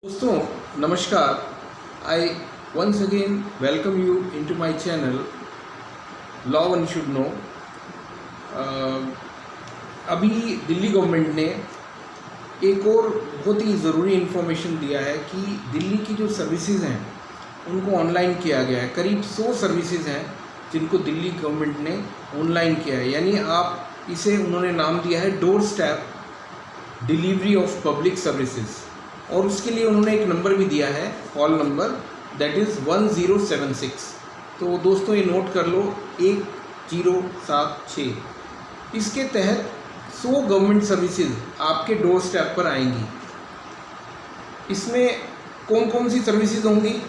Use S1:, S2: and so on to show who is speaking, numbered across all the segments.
S1: दोस्तों नमस्कार। I once again welcome you into my channel law one should know. अभी Delhi government ने एक और बहुत ही ज़रूरी इन्फॉर्मेशन दिया है कि दिल्ली की जो सर्विसेज हैं उनको ऑनलाइन किया गया है। करीब 100 सर्विसेज हैं जिनको दिल्ली गवर्नमेंट ने ऑनलाइन किया है, यानी आप इसे उन्होंने नाम दिया है door step delivery of public services. और उसके लिए उन्होंने एक नंबर भी दिया है, कॉल नंबर, दैट इज़ 1076। तो दोस्तों ये नोट कर लो, 1076। इसके तहत 100 गवर्नमेंट सर्विसेज आपके डोर स्टेप पर आएंगी। इसमें कौन कौन सी सर्विसेज होंगी?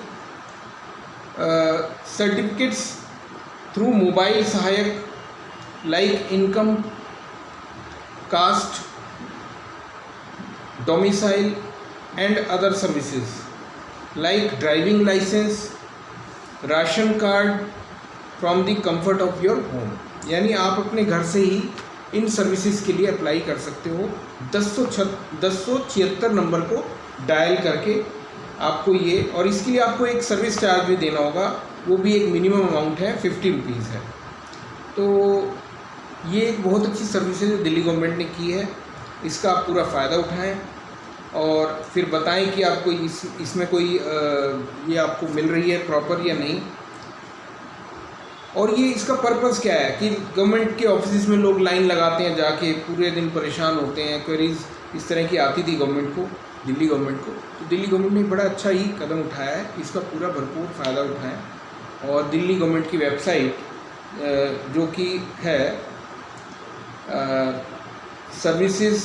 S1: सर्टिफिकेट्स थ्रू मोबाइल सहायक like income, caste, domicile and other services like driving license, ration card from the comfort of your home। यानी आप अपने घर से ही इन सर्विसेज के लिए अप्लाई कर सकते हो। 1076 नंबर को डायल करके आपको ये, और इसके लिए आपको एक सर्विस चार्ज भी देना होगा, वो भी एक मिनिमम अमाउंट है, 50 रुपीज़ है। तो ये एक बहुत अच्छी सर्विसेज जो दिल्ली गवर्नमेंट ने की है, इसका आप पूरा फ़ायदा उठाएं और फिर बताएं कि आपको इसमें कोई ये आपको मिल रही है प्रॉपर या नहीं। और ये इसका पर्पस क्या है कि गवर्नमेंट के ऑफिस में लोग लाइन लगाते हैं, जाके पूरे दिन परेशान होते हैं, क्वेरीज इस तरह की आती थी गवर्नमेंट को, दिल्ली गवर्नमेंट को। तो दिल्ली गवर्नमेंट ने बड़ा अच्छा ही कदम उठाया है, इसका पूरा भरपूर फ़ायदा उठाएं। और दिल्ली गवर्नमेंट की वेबसाइट जो कि है सर्विसेज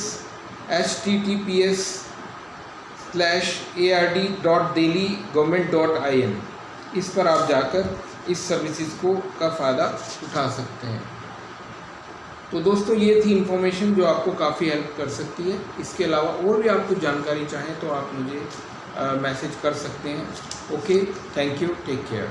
S1: https:/ard.delhi-government.in, इस पर आप जाकर इस सर्विसेज का फ़ायदा उठा सकते हैं। तो दोस्तों ये थी इन्फॉर्मेशन जो आपको काफ़ी हेल्प कर सकती है। इसके अलावा और भी आप कुछ जानकारी चाहें तो आप मुझे मैसेज कर सकते हैं। Okay, thank you, take care.